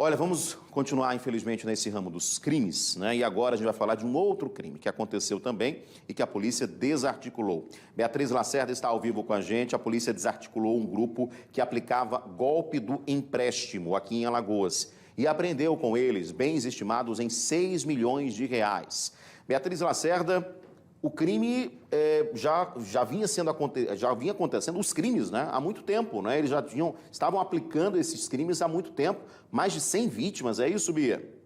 Olha, vamos continuar, infelizmente, nesse ramo dos crimes, né? E agora a gente vai falar de um outro crime que aconteceu também e que a polícia desarticulou. Beatriz Lacerda está ao vivo com a gente. A polícia desarticulou um grupo que aplicava golpe do empréstimo aqui em Alagoas e apreendeu com eles bens estimados em 6 milhões de reais. Beatriz Lacerda, o crime já vinha acontecendo, os crimes, né, há muito tempo, né? Eles estavam aplicando esses crimes há muito tempo, mais de 100 vítimas, é isso, Bia?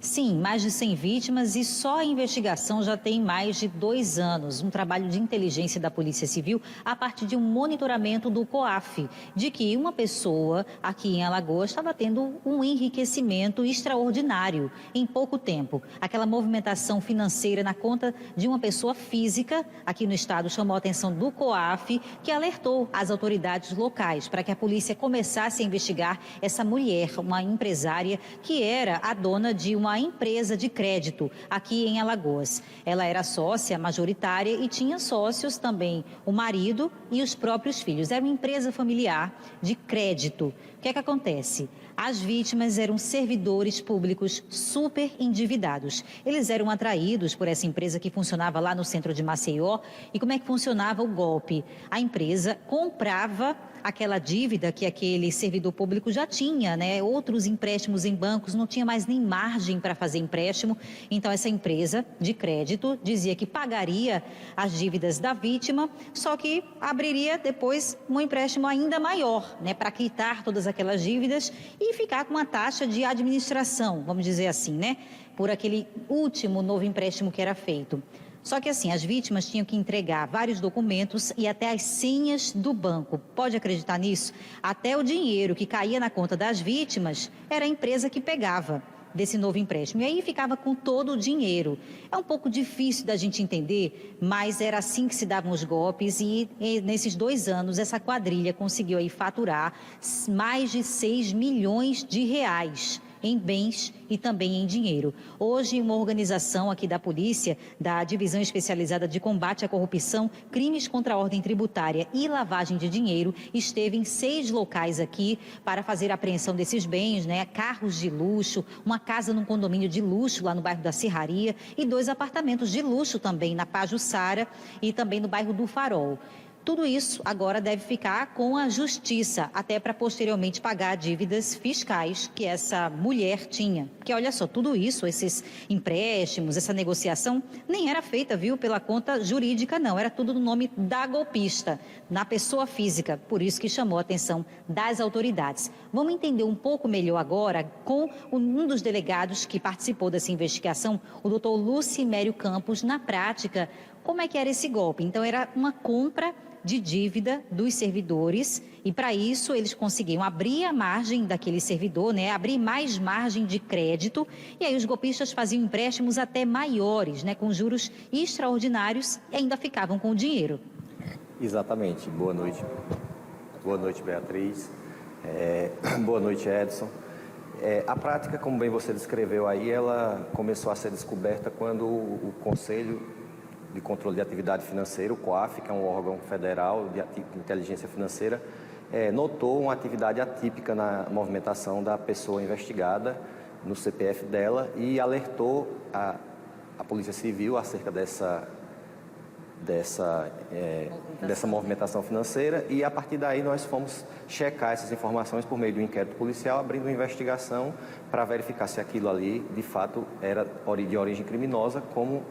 Sim, mais de 100 vítimas e só a investigação já tem mais de 2 anos. Um trabalho de inteligência da Polícia Civil a partir de um monitoramento do COAF, de que uma pessoa aqui em Alagoas estava tendo um enriquecimento extraordinário em pouco tempo. Aquela movimentação financeira na conta de uma pessoa física aqui no estado chamou a atenção do COAF, que alertou as autoridades locais para que a polícia começasse a investigar essa mulher, uma empresária que era a dona de uma empresa de crédito aqui em Alagoas. Ela era sócia majoritária e tinha sócios também, o marido e os próprios filhos. Era uma empresa familiar de crédito. O que é que acontece? As vítimas eram servidores públicos super endividados. Eles eram atraídos por essa empresa que funcionava lá no centro de Maceió. E como é que funcionava o golpe? A empresa comprava aquela dívida que aquele servidor público já tinha, né? Outros empréstimos em bancos, não tinha mais nem margem para fazer empréstimo. Então, essa empresa de crédito dizia que pagaria as dívidas da vítima, só que abriria depois um empréstimo ainda maior, né? Para quitar todas aquelas dívidas e ficar com uma taxa de administração, vamos dizer assim, né? Por aquele último novo empréstimo que era feito. Só que assim, as vítimas tinham que entregar vários documentos e até as senhas do banco. Pode acreditar nisso? Até o dinheiro que caía na conta das vítimas era a empresa que pegava desse novo empréstimo. E aí ficava com todo o dinheiro. É um pouco difícil da gente entender, mas era assim que se davam os golpes e nesses 2 anos essa quadrilha conseguiu aí faturar mais de 6 milhões de reais em bens e também em dinheiro. Hoje, uma organização aqui da polícia, da Divisão Especializada de Combate à Corrupção, Crimes contra a Ordem Tributária e Lavagem de Dinheiro, esteve em 6 locais aqui para fazer a apreensão desses bens, né? Carros de luxo, uma casa num condomínio de luxo lá no bairro da Serraria e 2 apartamentos de luxo também na Pajuçara e também no bairro do Farol. Tudo isso agora deve ficar com a justiça, até para posteriormente pagar dívidas fiscais que essa mulher tinha. Porque olha só, tudo isso, esses empréstimos, essa negociação, nem era feita, viu, pela conta jurídica, não. Era tudo no nome da golpista, na pessoa física. Por isso que chamou a atenção das autoridades. Vamos entender um pouco melhor agora com um dos delegados que participou dessa investigação, o doutor Lucimério Campos, na prática, como é que era esse golpe. Então, era uma compra de dívida dos servidores e para isso eles conseguiam abrir a margem daquele servidor, né, abrir mais margem de crédito e aí os golpistas faziam empréstimos até maiores, né, com juros extraordinários e ainda ficavam com o dinheiro. Exatamente. Boa noite. Boa noite, Beatriz. Boa noite, Edson. A prática, como bem você descreveu aí, ela começou a ser descoberta quando o Conselho de Controle de Atividade Financeira, o COAF, que é um órgão federal de inteligência financeira, notou uma atividade atípica na movimentação da pessoa investigada no CPF dela e alertou a Polícia Civil acerca dessa movimentação financeira e a partir daí nós fomos checar essas informações por meio de um inquérito policial, abrindo uma investigação para verificar se aquilo ali de fato era de origem criminosa, como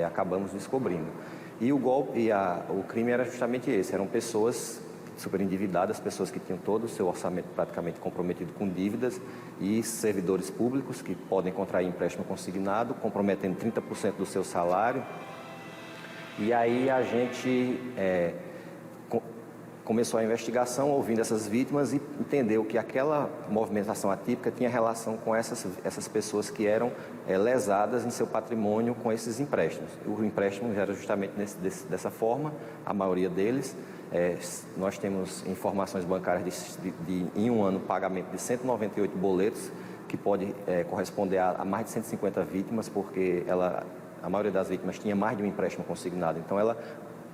acabamos descobrindo. E o golpe, o crime era justamente esse, eram pessoas super endividadas, pessoas que tinham todo o seu orçamento praticamente comprometido com dívidas e servidores públicos que podem contrair empréstimo consignado, comprometendo 30% do seu salário. E aí a gente começou a investigação ouvindo essas vítimas e entendeu que aquela movimentação atípica tinha relação com essas pessoas que eram lesadas em seu patrimônio com esses empréstimos. O empréstimo era justamente dessa forma, a maioria deles. Nós temos informações bancárias de em um ano, pagamento de 198 boletos, que pode corresponder a mais de 150 vítimas, porque a maioria das vítimas tinha mais de um empréstimo consignado. Então, ela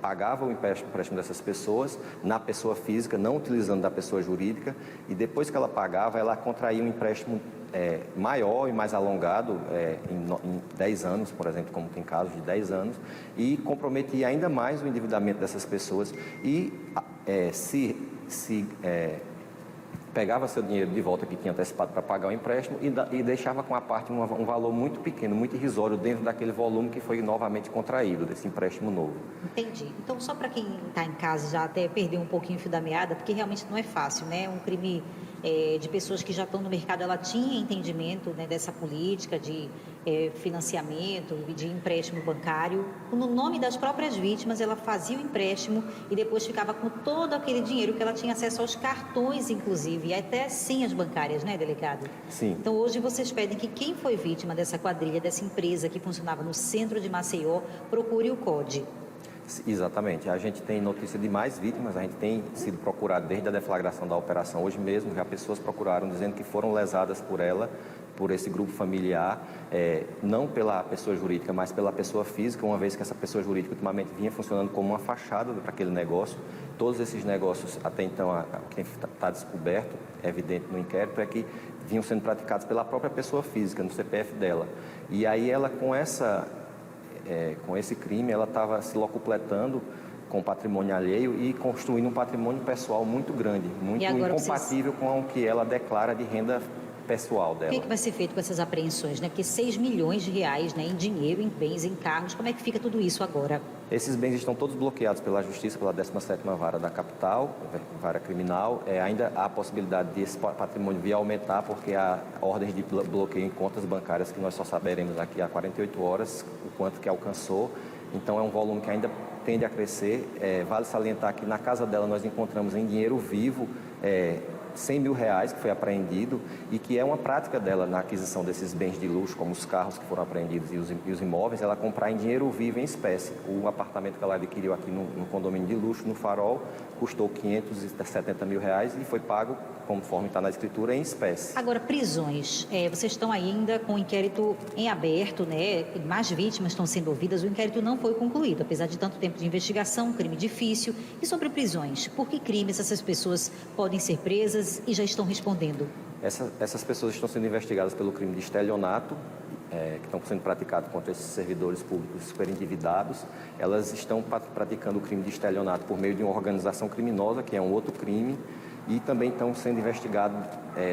pagava o empréstimo dessas pessoas na pessoa física, não utilizando da pessoa jurídica, e depois que ela pagava, ela contraía um empréstimo maior e mais alongado, em 10 anos, por exemplo, como tem casos de 10 anos, e comprometia ainda mais o endividamento dessas pessoas e pegava seu dinheiro de volta que tinha antecipado para pagar o empréstimo e deixava com a parte um valor muito pequeno, muito irrisório dentro daquele volume que foi novamente contraído desse empréstimo novo. Entendi. Então, só para quem está em casa já até perdeu um pouquinho o fio da meada, porque realmente não é fácil, né? Um crime de pessoas que já estão no mercado, ela tinha entendimento, né, dessa política de financiamento e de empréstimo bancário. No nome das próprias vítimas, ela fazia o empréstimo e depois ficava com todo aquele dinheiro que ela tinha acesso aos cartões, inclusive, e até senhas bancárias, né, delegado? Sim. Então, hoje vocês pedem que quem foi vítima dessa quadrilha, dessa empresa que funcionava no centro de Maceió, procure o COD. Exatamente. A gente tem notícia de mais vítimas, a gente tem sido procurado desde a deflagração da operação. Hoje mesmo já pessoas procuraram dizendo que foram lesadas por esse grupo familiar, não pela pessoa jurídica, mas pela pessoa física, uma vez que essa pessoa jurídica ultimamente vinha funcionando como uma fachada para aquele negócio. Todos esses negócios, até então, quem está descoberto, é evidente no inquérito, é que vinham sendo praticados pela própria pessoa física, no CPF dela. E aí ela, com esse crime, ela estava se locupletando com o patrimônio alheio e construindo um patrimônio pessoal muito grande, muito incompatível com o que ela declara de renda pessoal dela. O que vai ser feito com essas apreensões, né? Porque 6 milhões de reais, né, em dinheiro, em bens, em carros, como é que fica tudo isso agora? Esses bens estão todos bloqueados pela Justiça, pela 17ª Vara da Capital, Vara Criminal. Ainda há a possibilidade desse patrimônio vir aumentar, porque há ordens de bloqueio em contas bancárias que nós só saberemos aqui há 48 horas o quanto que alcançou. Então é um volume que ainda tende a crescer. Vale salientar que na casa dela nós encontramos em dinheiro vivo 100 mil reais que foi apreendido e que é uma prática dela na aquisição desses bens de luxo, como os carros que foram apreendidos e os imóveis, ela comprar em dinheiro vivo, em espécie. O apartamento que ela adquiriu aqui no condomínio de luxo, no Farol, custou 570 mil reais e foi pago, conforme está na escritura, em espécie. Agora, prisões. Vocês estão ainda com o inquérito em aberto, né? Mais vítimas estão sendo ouvidas. O inquérito não foi concluído, apesar de tanto tempo de investigação, um crime difícil. E sobre prisões? Por que crimes essas pessoas podem ser presas e já estão respondendo? Essas pessoas estão sendo investigadas pelo crime de estelionato, que estão sendo praticados contra esses servidores públicos superendividados. Elas estão praticando o crime de estelionato por meio de uma organização criminosa, que é um outro crime, e também estão sendo investigados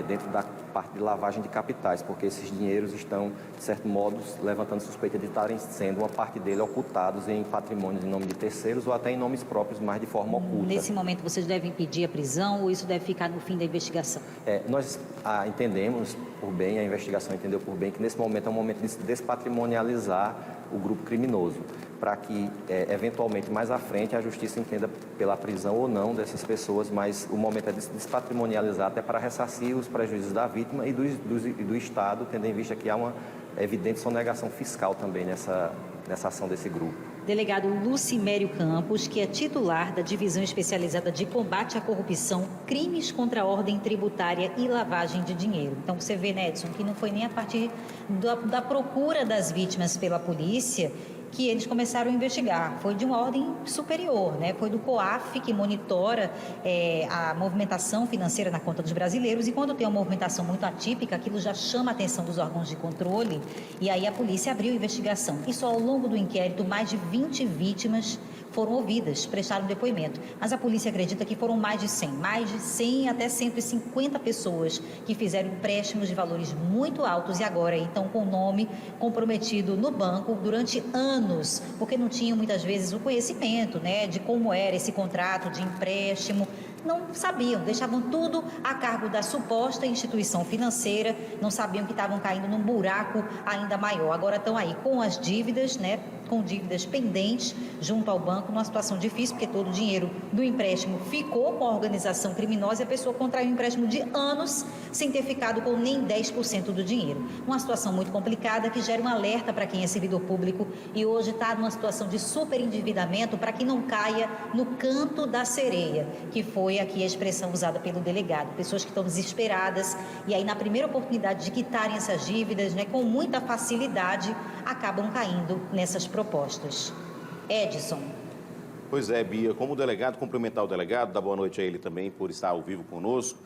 dentro da parte de lavagem de capitais, porque esses dinheiros estão, de certo modo, levantando suspeita de estarem sendo uma parte dele ocultados em patrimônios em nome de terceiros ou até em nomes próprios, mas de forma oculta. Nesse momento, vocês devem pedir a prisão ou isso deve ficar no fim da investigação? Nós entendemos por bem, a investigação entendeu por bem, que nesse momento é um momento de se despatrimonializar o grupo criminoso, para que, eventualmente, mais à frente, a Justiça entenda pela prisão ou não dessas pessoas, mas o momento é de se despatrimonializar até para ressarcir os prejuízos da vítima e do Estado, tendo em vista que há uma evidente sonegação fiscal também nessa ação desse grupo. Delegado Lucimério Campos, que é titular da Divisão Especializada de Combate à Corrupção, Crimes contra a Ordem Tributária e Lavagem de Dinheiro. Então, você vê, né, Edson, que não foi nem a partir da procura das vítimas pela polícia que eles começaram a investigar. Foi de uma ordem superior, né? Foi do COAF, que monitora a movimentação financeira na conta dos brasileiros, e quando tem uma movimentação muito atípica, aquilo já chama a atenção dos órgãos de controle, e aí a polícia abriu investigação. E só ao longo do inquérito, mais de 20 vítimas foram ouvidas, prestaram depoimento. Mas a polícia acredita que foram mais de 100 até 150 pessoas que fizeram empréstimos de valores muito altos e agora estão com o nome comprometido no banco durante anos, porque não tinham muitas vezes o conhecimento, né, de como era esse contrato de empréstimo. Não sabiam, deixavam tudo a cargo da suposta instituição financeira, não sabiam que estavam caindo num buraco ainda maior. Agora estão aí com as dívidas, né, com dívidas pendentes junto ao banco, numa situação difícil, porque todo o dinheiro do empréstimo ficou com a organização criminosa e a pessoa contraiu um empréstimo de anos sem ter ficado com nem 10% do dinheiro. Uma situação muito complicada que gera um alerta para quem é servidor público e hoje está numa situação de superendividamento para que não caia no canto da sereia, que foi aqui a expressão usada pelo delegado. Pessoas que estão desesperadas e aí na primeira oportunidade de quitarem essas dívidas, né, com muita facilidade, acabam caindo nessas propostas. Edson. Pois é, Bia, como delegado, cumprimentar o delegado, dar boa noite a ele também por estar ao vivo conosco.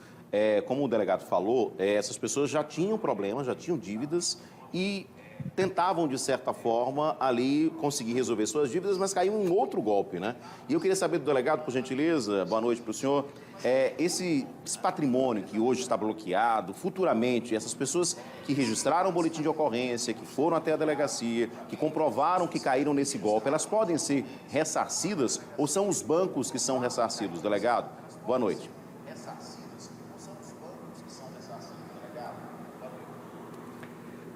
Como o delegado falou, essas pessoas já tinham problemas, já tinham dívidas e tentavam, de certa forma, ali conseguir resolver suas dívidas, mas caíam em outro golpe, né? E eu queria saber do delegado, por gentileza, boa noite para o senhor, esse patrimônio que hoje está bloqueado, futuramente, essas pessoas que registraram o boletim de ocorrência, que foram até a delegacia, que comprovaram que caíram nesse golpe, elas podem ser ressarcidas ou são os bancos que são ressarcidos, delegado? Boa noite.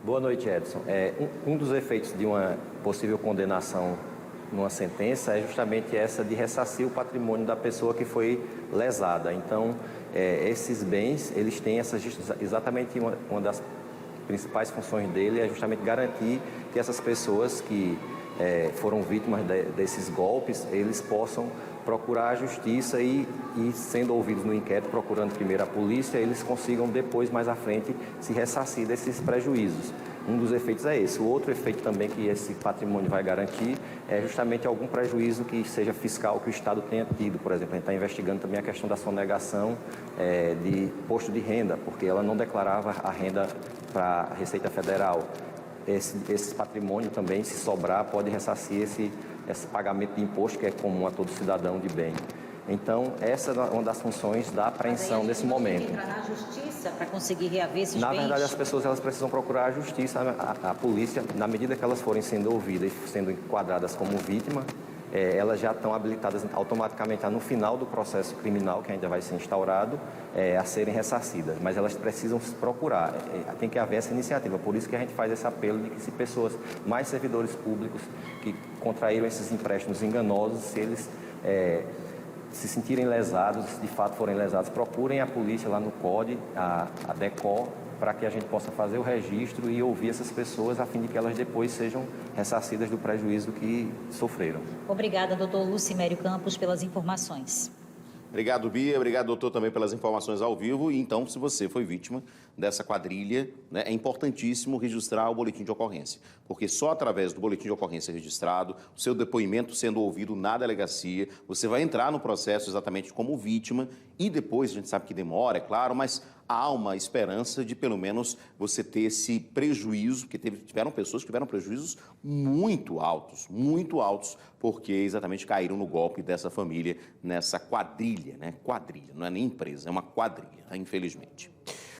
Boa noite, Edson. Um dos efeitos de uma possível condenação numa sentença é justamente essa de ressarcir o patrimônio da pessoa que foi lesada. Então, esses bens, eles têm exatamente uma das principais funções dele é justamente garantir que essas pessoas que foram vítimas desses golpes, eles possam procurar a justiça e sendo ouvidos no inquérito, procurando primeiro a polícia, eles consigam depois, mais à frente, se ressarcir desses prejuízos. Um dos efeitos é esse. O outro efeito também que esse patrimônio vai garantir é justamente algum prejuízo que seja fiscal que o Estado tenha tido. Por exemplo, a gente está investigando também a questão da sonegação de imposto de renda, porque ela não declarava a renda para a Receita Federal. Esse patrimônio também, se sobrar, pode ressarcir esse pagamento de imposto que é comum a todo cidadão de bem. Então, essa é uma das funções da apreensão nesse momento. Tem que entrar na justiça para conseguir reaver esses bens? Na verdade, as pessoas elas precisam procurar a justiça, a polícia, na medida que elas forem sendo ouvidas e sendo enquadradas como vítima, elas já estão habilitadas automaticamente no final do processo criminal, que ainda vai ser instaurado, a serem ressarcidas. Mas elas precisam se procurar, tem que haver essa iniciativa. Por isso que a gente faz esse apelo de que se pessoas, mais servidores públicos que contraíram esses empréstimos enganosos, se eles se sentirem lesados, se de fato forem lesados, procurem a polícia lá no COD, a DECOR, para que a gente possa fazer o registro e ouvir essas pessoas, a fim de que elas depois sejam ressarcidas do prejuízo que sofreram. Obrigada, doutor Lucimério Campos, pelas informações. Obrigado, Bia. Obrigado, doutor, também pelas informações ao vivo. E então, se você foi vítima dessa quadrilha, né, é importantíssimo registrar o boletim de ocorrência, porque só através do boletim de ocorrência registrado, o seu depoimento sendo ouvido na delegacia, você vai entrar no processo exatamente como vítima e depois, a gente sabe que demora, é claro, mas há uma esperança de, pelo menos, você ter esse prejuízo, porque tiveram pessoas que tiveram prejuízos muito altos, porque exatamente caíram no golpe dessa família, nessa quadrilha, né? Quadrilha, não é nem empresa, é uma quadrilha, infelizmente.